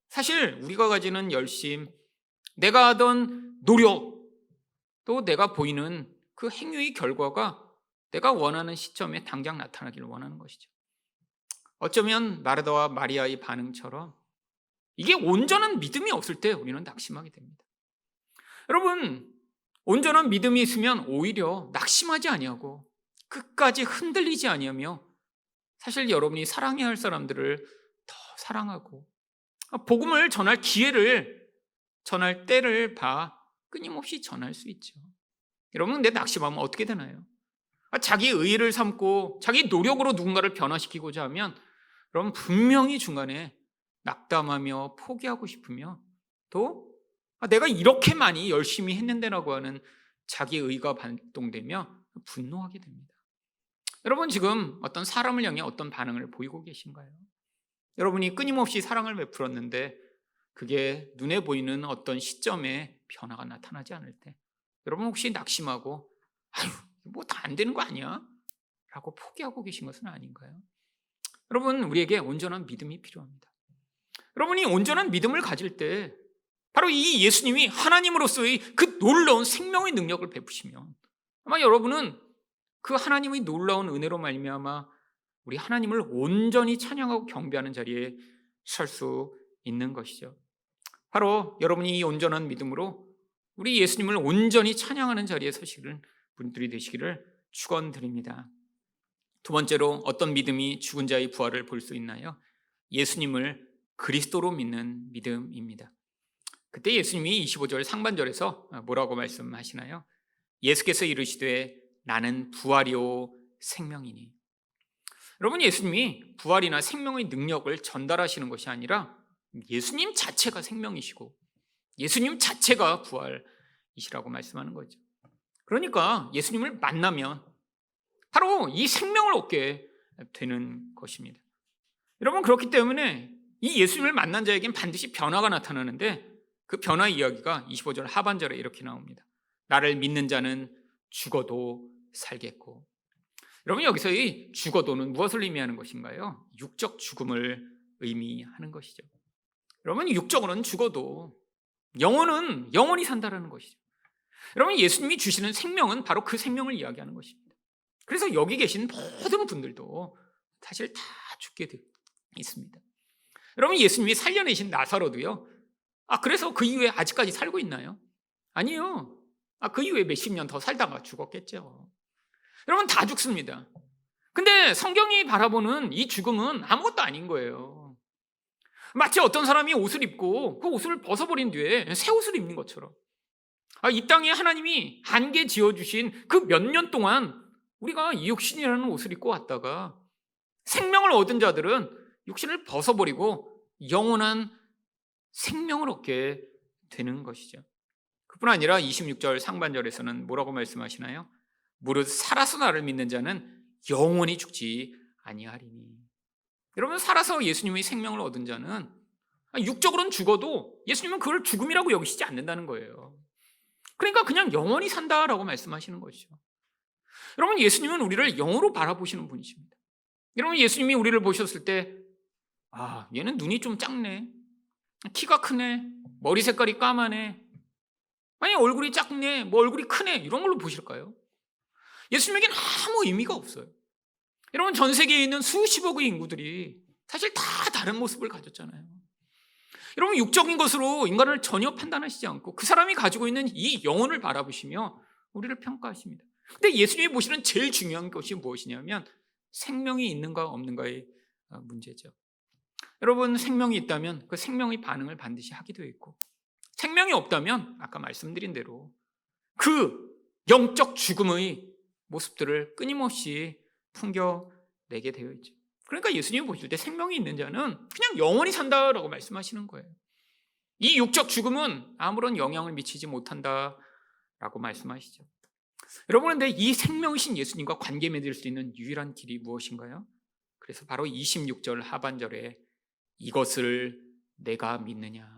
사실 우리가 가지는 열심, 내가 하던 노력, 또 내가 보이는 그 행위의 결과가 내가 원하는 시점에 당장 나타나기를 원하는 것이죠. 어쩌면 마르다와 마리아의 반응처럼 이게 온전한 믿음이 없을 때 우리는 낙심하게 됩니다. 여러분, 온전한 믿음이 있으면 오히려 낙심하지 아니하고 끝까지 흔들리지 아니하며 사실 여러분이 사랑해야 할 사람들을 더 사랑하고 복음을 전할 기회를, 전할 때를 봐 끊임없이 전할 수 있죠. 여러분, 근데 낙심하면 어떻게 되나요? 자기 의의를 삼고 자기 노력으로 누군가를 변화시키고자 하면 여러분 분명히 중간에 낙담하며 포기하고 싶으며 또 내가 이렇게 많이 열심히 했는데라고 하는 자기 의의가 발동되며 분노하게 됩니다. 여러분, 지금 어떤 사람을 향해 어떤 반응을 보이고 계신가요? 여러분이 끊임없이 사랑을 베풀었는데 그게 눈에 보이는 어떤 시점에 변화가 나타나지 않을 때 여러분 혹시 낙심하고 뭐 다 안 되는 거 아니야? 라고 포기하고 계신 것은 아닌가요? 여러분, 우리에게 온전한 믿음이 필요합니다. 여러분이 온전한 믿음을 가질 때 바로 이 예수님이 하나님으로서의 그 놀라운 생명의 능력을 베푸시면 아마 여러분은 그 하나님의 놀라운 은혜로 말미암아 우리 하나님을 온전히 찬양하고 경배하는 자리에 설 수 있는 것이죠. 바로 여러분이 이 온전한 믿음으로 우리 예수님을 온전히 찬양하는 자리에 서시는 분들이 되시기를 축원드립니다. 두 번째로 어떤 믿음이 죽은 자의 부활을 볼 수 있나요? 예수님을 그리스도로 믿는 믿음입니다. 그때 예수님이 25절 상반절에서 뭐라고 말씀하시나요? 예수께서 이르시되 나는 부활이요 생명이니. 여러분, 예수님이 부활이나 생명의 능력을 전달하시는 것이 아니라 예수님 자체가 생명이시고 예수님 자체가 부활이시라고 말씀하는 거죠. 그러니까 예수님을 만나면 바로 이 생명을 얻게 되는 것입니다. 여러분, 그렇기 때문에 이 예수님을 만난 자에겐 반드시 변화가 나타나는데 그 변화 이야기가 25절 하반절에 이렇게 나옵니다. 나를 믿는 자는 죽어도 살겠고. 여러분, 여기서 이 죽어도는 무엇을 의미하는 것인가요? 육적 죽음을 의미하는 것이죠. 여러분, 육적으로는 죽어도 영혼은 영원히 산다라는 것이죠. 여러분, 예수님이 주시는 생명은 바로 그 생명을 이야기하는 것입니다. 그래서 여기 계신 모든 분들도 사실 다 죽게 되어 있습니다. 여러분, 예수님이 살려내신 나사로도요, 그래서 그 이후에 아직까지 살고 있나요? 아니요. 그 이후에 몇십 년 더 살다가 죽었겠죠. 여러분, 다 죽습니다. 근데 성경이 바라보는 이 죽음은 아무것도 아닌 거예요. 마치 어떤 사람이 옷을 입고 그 옷을 벗어버린 뒤에 새 옷을 입는 것처럼 이 땅에 하나님이 한계 지어주신 그 몇 년 동안 우리가 이 육신이라는 옷을 입고 왔다가 생명을 얻은 자들은 육신을 벗어버리고 영원한 생명을 얻게 되는 것이죠. 그뿐 아니라 26절 상반절에서는 뭐라고 말씀하시나요? 무릇 살아서 나를 믿는 자는 영원히 죽지 아니하리니. 여러분, 살아서 예수님의 생명을 얻은 자는 육적으로는 죽어도 예수님은 그걸 죽음이라고 여기시지 않는다는 거예요. 그러니까 그냥 영원히 산다라고 말씀하시는 것이죠. 여러분, 예수님은 우리를 영으로 바라보시는 분이십니다. 여러분, 예수님이 우리를 보셨을 때 얘는 눈이 좀 작네, 키가 크네, 머리 색깔이 까마네, 아니 얼굴이 작네, 뭐 얼굴이 크네, 이런 걸로 보실까요? 예수님에게는 아무 의미가 없어요. 여러분, 전 세계에 있는 수십억의 인구들이 사실 다 다른 모습을 가졌잖아요. 여러분, 육적인 것으로 인간을 전혀 판단하시지 않고 그 사람이 가지고 있는 이 영혼을 바라보시며 우리를 평가하십니다. 근데 예수님이 보시는 제일 중요한 것이 무엇이냐면 생명이 있는가 없는가의 문제죠. 여러분, 생명이 있다면 그 생명의 반응을 반드시 하게 되어 있고, 생명이 없다면 아까 말씀드린 대로 그 영적 죽음의 모습들을 끊임없이 풍겨내게 되어 있죠. 그러니까 예수님이 보실 때 생명이 있는 자는 그냥 영원히 산다라고 말씀하시는 거예요. 이 육적 죽음은 아무런 영향을 미치지 못한다라고 말씀하시죠. 여러분, 그런데 이 생명이신 예수님과 관계 맺을 수 있는 유일한 길이 무엇인가요? 그래서 바로 26절 하반절에 이것을 내가 믿느냐.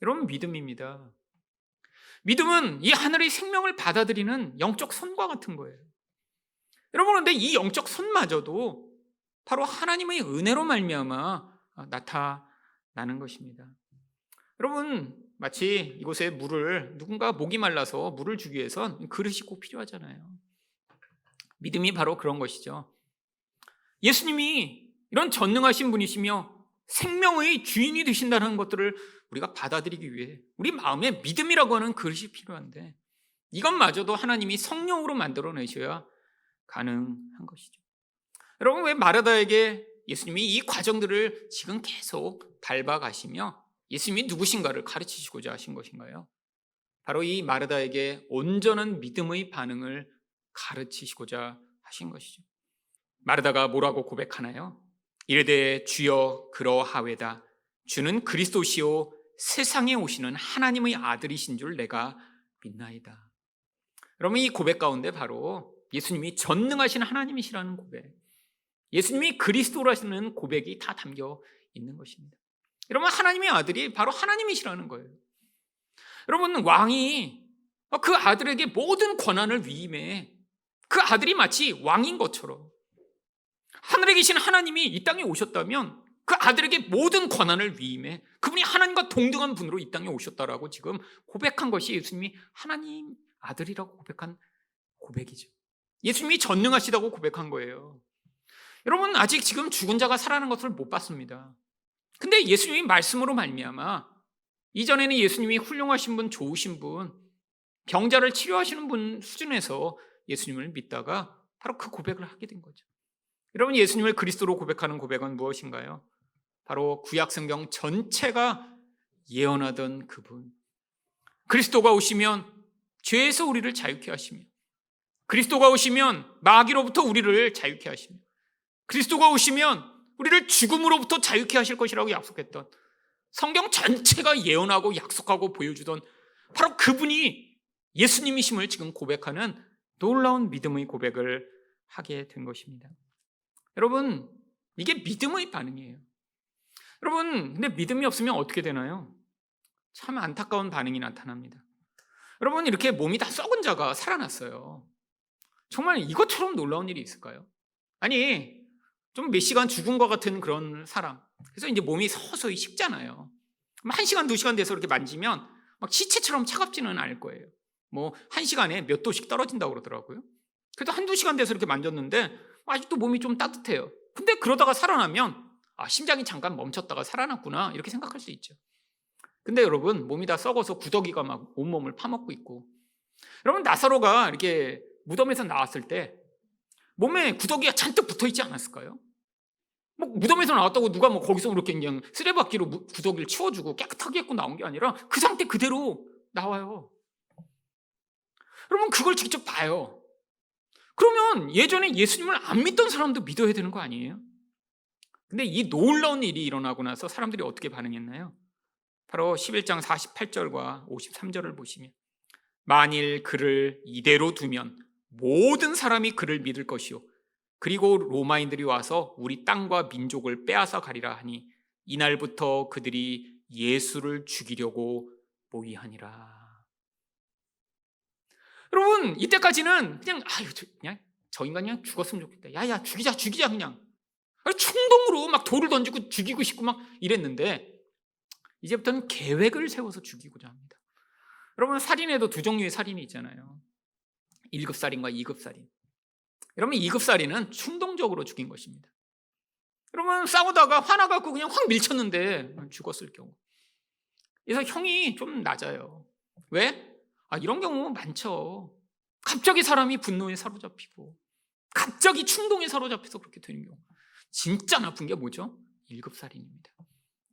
여러분, 믿음입니다. 믿음은 이 하늘의 생명을 받아들이는 영적 손과 같은 거예요. 여러분, 그런데 이 영적 손마저도 바로 하나님의 은혜로 말미암아 나타나는 것입니다. 여러분, 마치 이곳에 물을, 누군가 목이 말라서 물을 주기 위해선 그릇이 꼭 필요하잖아요. 믿음이 바로 그런 것이죠. 예수님이 이런 전능하신 분이시며 생명의 주인이 되신다는 것들을 우리가 받아들이기 위해 우리 마음에 믿음이라고 하는 그릇이 필요한데, 이것마저도 하나님이 성령으로 만들어내셔야 가능한 것이죠. 여러분, 왜 마르다에게 예수님이 이 과정들을 지금 계속 밟아가시며 예수님이 누구신가를 가르치시고자 하신 것인가요? 바로 이 마르다에게 온전한 믿음의 반응을 가르치시고자 하신 것이죠. 마르다가 뭐라고 고백하나요? 이르되 주여 그러하외다. 주는 그리스도시요 세상에 오시는 하나님의 아들이신 줄 내가 믿나이다. 여러분, 이 고백 가운데 바로 예수님이 전능하신 하나님이시라는 고백, 예수님이 그리스도라는 고백이 다 담겨 있는 것입니다. 여러분, 하나님의 아들이 바로 하나님이시라는 거예요. 여러분, 왕이 그 아들에게 모든 권한을 위임해 그 아들이 마치 왕인 것처럼 하늘에 계신 하나님이 이 땅에 오셨다면 그 아들에게 모든 권한을 위임해 그분이 하나님과 동등한 분으로 이 땅에 오셨다라고 지금 고백한 것이 예수님이 하나님 아들이라고 고백한 고백이죠. 예수님이 전능하시다고 고백한 거예요. 여러분, 아직 지금 죽은 자가 살아나는 것을 못 봤습니다. 근데 예수님이 말씀으로 말미암아 이전에는 예수님이 훌륭하신 분, 좋으신 분, 병자를 치료하시는 분 수준에서 예수님을 믿다가 바로 그 고백을 하게 된 거죠. 여러분, 예수님을 그리스도로 고백하는 고백은 무엇인가요? 바로 구약성경 전체가 예언하던 그분, 그리스도가 오시면 죄에서 우리를 자유케 하시며, 그리스도가 오시면 마귀로부터 우리를 자유케 하시며, 그리스도가 오시면 우리를 죽음으로부터 자유케 하실 것이라고 약속했던, 성경 전체가 예언하고 약속하고 보여주던 바로 그분이 예수님이심을 지금 고백하는 놀라운 믿음의 고백을 하게 된 것입니다. 여러분, 이게 믿음의 반응이에요. 여러분, 근데 믿음이 없으면 어떻게 되나요? 참 안타까운 반응이 나타납니다. 여러분, 이렇게 몸이 다 썩은 자가 살아났어요. 정말 이것처럼 놀라운 일이 있을까요? 아니, 좀 몇 시간 죽은 것 같은 그런 사람, 그래서 이제 몸이 서서히 식잖아요. 1시간, 2시간 돼서 이렇게 만지면 막 시체처럼 차갑지는 않을 거예요. 뭐 1시간에 몇 도씩 떨어진다고 그러더라고요. 그래도 1-2시간 돼서 이렇게 만졌는데 아직도 몸이 좀 따뜻해요. 근데 그러다가 살아나면 심장이 잠깐 멈췄다가 살아났구나, 이렇게 생각할 수 있죠. 근데 여러분, 몸이 다 썩어서 구더기가 막 온몸을 파먹고 있고, 여러분, 나사로가 이렇게 무덤에서 나왔을 때 몸에 구더기가 잔뜩 붙어있지 않았을까요? 뭐 무덤에서 나왔다고 누가 뭐 거기서 이렇게 그냥 쓰레받기로 구더기를 치워주고 깨끗하게 입고 나온 게 아니라 그 상태 그대로 나와요. 여러분, 그걸 직접 봐요. 그러면 예전에 예수님을 안 믿던 사람도 믿어야 되는 거 아니에요? 근데 이 놀라운 일이 일어나고 나서 사람들이 어떻게 반응했나요? 바로 11장 48절과 53절을 보시면, 만일 그를 이대로 두면 모든 사람이 그를 믿을 것이요 그리고 로마인들이 와서 우리 땅과 민족을 빼앗아 가리라 하니 이날부터 그들이 예수를 죽이려고 모의하니라. 여러분, 이때까지는 그냥 저 인간 그냥 죽었으면 좋겠다. 야야, 죽이자 그냥. 충동으로 막 돌을 던지고 죽이고 싶고 막 이랬는데, 이제부터는 계획을 세워서 죽이고자 합니다. 여러분, 살인에도 두 종류의 살인이 있잖아요. 1급살인과 2급살인. 여러분, 2급살인은 충동적으로 죽인 것입니다. 여러분, 싸우다가 화나갖고 그냥 확 밀쳤는데 죽었을 경우. 그래서 형이 좀 낮아요. 왜? 이런 경우 많죠. 갑자기 사람이 분노에 사로잡히고 갑자기 충동에 사로잡혀서 그렇게 되는 경우. 진짜 나쁜 게 뭐죠? 1급살인입니다.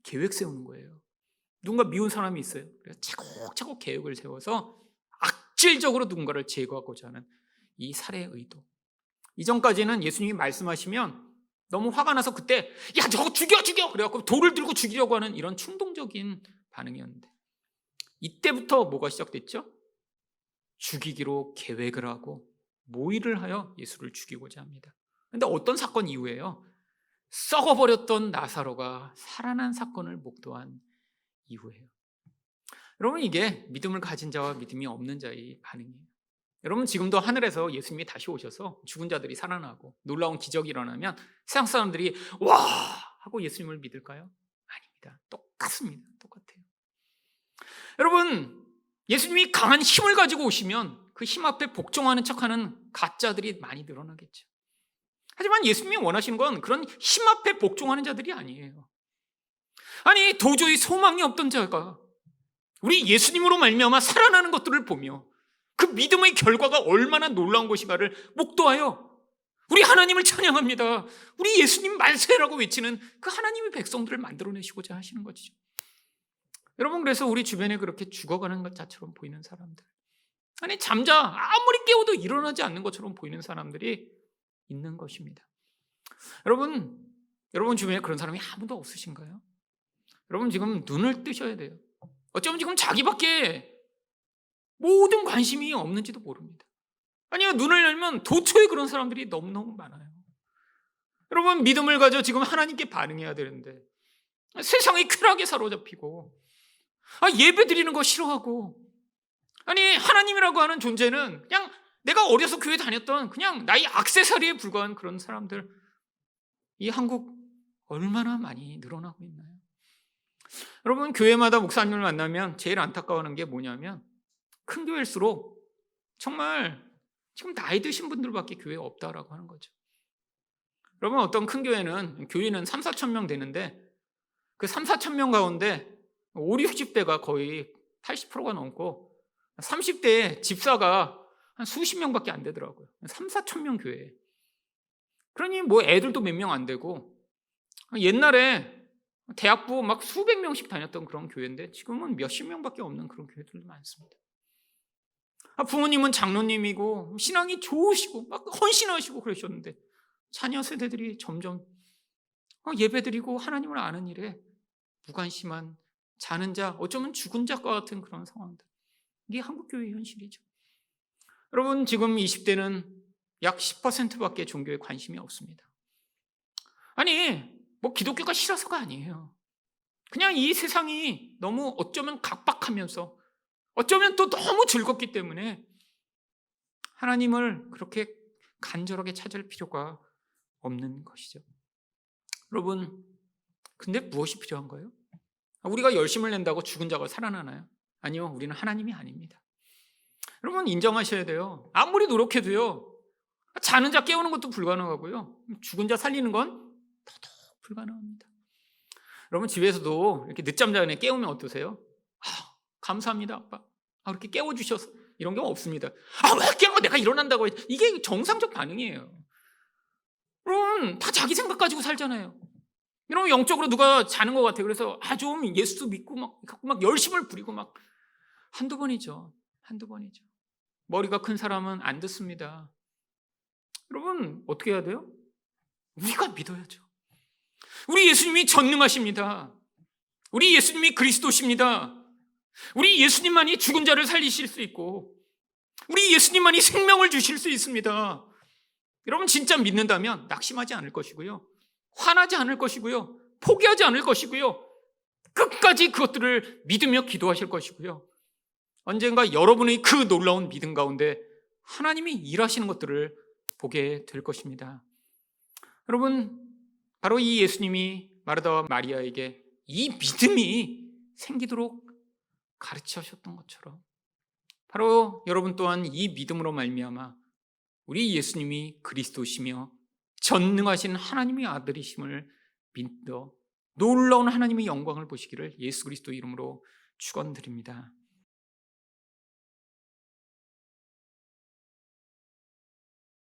계획 세우는 거예요. 누군가 미운 사람이 있어요. 그래서 차곡차곡 계획을 세워서 악질적으로 누군가를 제거하고자 하는 이 살해의 의도. 이전까지는 예수님이 말씀하시면 너무 화가 나서 그때 야, 저거 죽여 그래갖고 돌을 들고 죽이려고 하는 이런 충동적인 반응이었는데, 이때부터 뭐가 시작됐죠? 죽이기로 계획을 하고 모의를 하여 예수를 죽이고자 합니다. 그런데 어떤 사건 이후에요? 썩어버렸던 나사로가 살아난 사건을 목도한 이후에요. 여러분, 이게 믿음을 가진 자와 믿음이 없는 자의 반응이에요. 여러분, 지금도 하늘에서 예수님이 다시 오셔서 죽은 자들이 살아나고 놀라운 기적이 일어나면 세상 사람들이 와 하고 예수님을 믿을까요? 아닙니다. 똑같습니다. 똑같아요. 여러분, 예수님이 강한 힘을 가지고 오시면 그 힘 앞에 복종하는 척하는 가짜들이 많이 늘어나겠죠. 하지만 예수님이 원하시는 건 그런 힘 앞에 복종하는 자들이 아니에요. 아니, 도저히 소망이 없던 자가 우리 예수님으로 말미암아 살아나는 것들을 보며 그 믿음의 결과가 얼마나 놀라운 것인가를 목도하여 우리 하나님을 찬양합니다. 우리 예수님 만세라고 외치는 그 하나님의 백성들을 만들어내시고자 하시는 것이죠. 여러분, 그래서 우리 주변에 그렇게 죽어가는 것처럼 보이는 사람들, 아니 아무리 깨워도 일어나지 않는 것처럼 보이는 사람들이 있는 것입니다. 여러분 주변에 그런 사람이 아무도 없으신가요? 여러분, 지금 눈을 뜨셔야 돼요. 어쩌면 지금 자기밖에 모든 관심이 없는지도 모릅니다. 아니요, 눈을 열면 도처에 그런 사람들이 너무너무 많아요. 여러분, 믿음을 가져 지금 하나님께 반응해야 되는데 세상의 쾌락에 사로잡히고 예배 드리는 거 싫어하고, 아니 하나님이라고 하는 존재는 그냥 내가 어려서 교회 다녔던 그냥 나의 액세서리에 불과한 그런 사람들, 이 한국 얼마나 많이 늘어나고 있나요? 여러분, 교회마다 목사님을 만나면 제일 안타까워하는 게 뭐냐면 큰 교회일수록 정말 지금 나이 드신 분들밖에 교회에 없다라고 하는 거죠. 여러분, 어떤 큰 교회는 3, 4천 명 되는데 그 3, 4천 명 가운데 5, 60대가 거의 80%가 넘고 30대에 집사가 한 수십 명밖에 안 되더라고요. 3, 4천 명 교회. 그러니 뭐 애들도 몇 명 안 되고, 옛날에 대학부 막 수백 명씩 다녔던 그런 교회인데 지금은 몇십 명밖에 없는 그런 교회들도 많습니다. 부모님은 장로님이고 신앙이 좋으시고 막 헌신하시고 그러셨는데 자녀 세대들이 점점 예배드리고 하나님을 아는 일에 무관심한, 자는 자, 어쩌면 죽은 자과 같은 그런 상황들, 이게 한국교회의 현실이죠. 여러분, 지금 20대는 약 10%밖에 종교에 관심이 없습니다. 아니 뭐 기독교가 싫어서가 아니에요. 그냥 이 세상이 너무 어쩌면 각박하면서 어쩌면 또 너무 즐겁기 때문에 하나님을 그렇게 간절하게 찾을 필요가 없는 것이죠. 여러분, 근데 무엇이 필요한가요? 우리가 열심을 낸다고 죽은 자가 살아나나요? 아니요, 우리는 하나님이 아닙니다. 여러분, 인정하셔야 돼요. 아무리 노력해도요, 자는 자 깨우는 것도 불가능하고요, 죽은 자 살리는 건 더더욱 불가능합니다. 여러분, 집에서도 이렇게 늦잠 자는 애 깨우면 어떠세요? 감사합니다, 아빠. 그렇게 깨워주셔서. 이런 경우 없습니다. 왜 깨워? 내가 일어난다고. 이게 정상적 반응이에요. 여러분, 다 자기 생각 가지고 살잖아요. 여러분, 영적으로 누가 자는 것 같아요. 그래서 좀 예수 믿고 막 열심을 부리고 막 한두 번이죠. 머리가 큰 사람은 안 듣습니다. 여러분, 어떻게 해야 돼요? 우리가 믿어야죠. 우리 예수님이 전능하십니다. 우리 예수님이 그리스도십니다. 우리 예수님만이 죽은 자를 살리실 수 있고 우리 예수님만이 생명을 주실 수 있습니다. 여러분, 진짜 믿는다면 낙심하지 않을 것이고요, 화나지 않을 것이고요, 포기하지 않을 것이고요, 끝까지 그것들을 믿으며 기도하실 것이고요, 언젠가 여러분의 그 놀라운 믿음 가운데 하나님이 일하시는 것들을 보게 될 것입니다. 여러분, 바로 이 예수님이 마르다와 마리아에게 이 믿음이 생기도록 가르치셨던 것처럼 바로 여러분 또한 이 믿음으로 말미암아 우리 예수님이 그리스도시며 전능하신 하나님의 아들이심을 믿어 놀라운 하나님의 영광을 보시기를 예수 그리스도 이름으로 축원드립니다.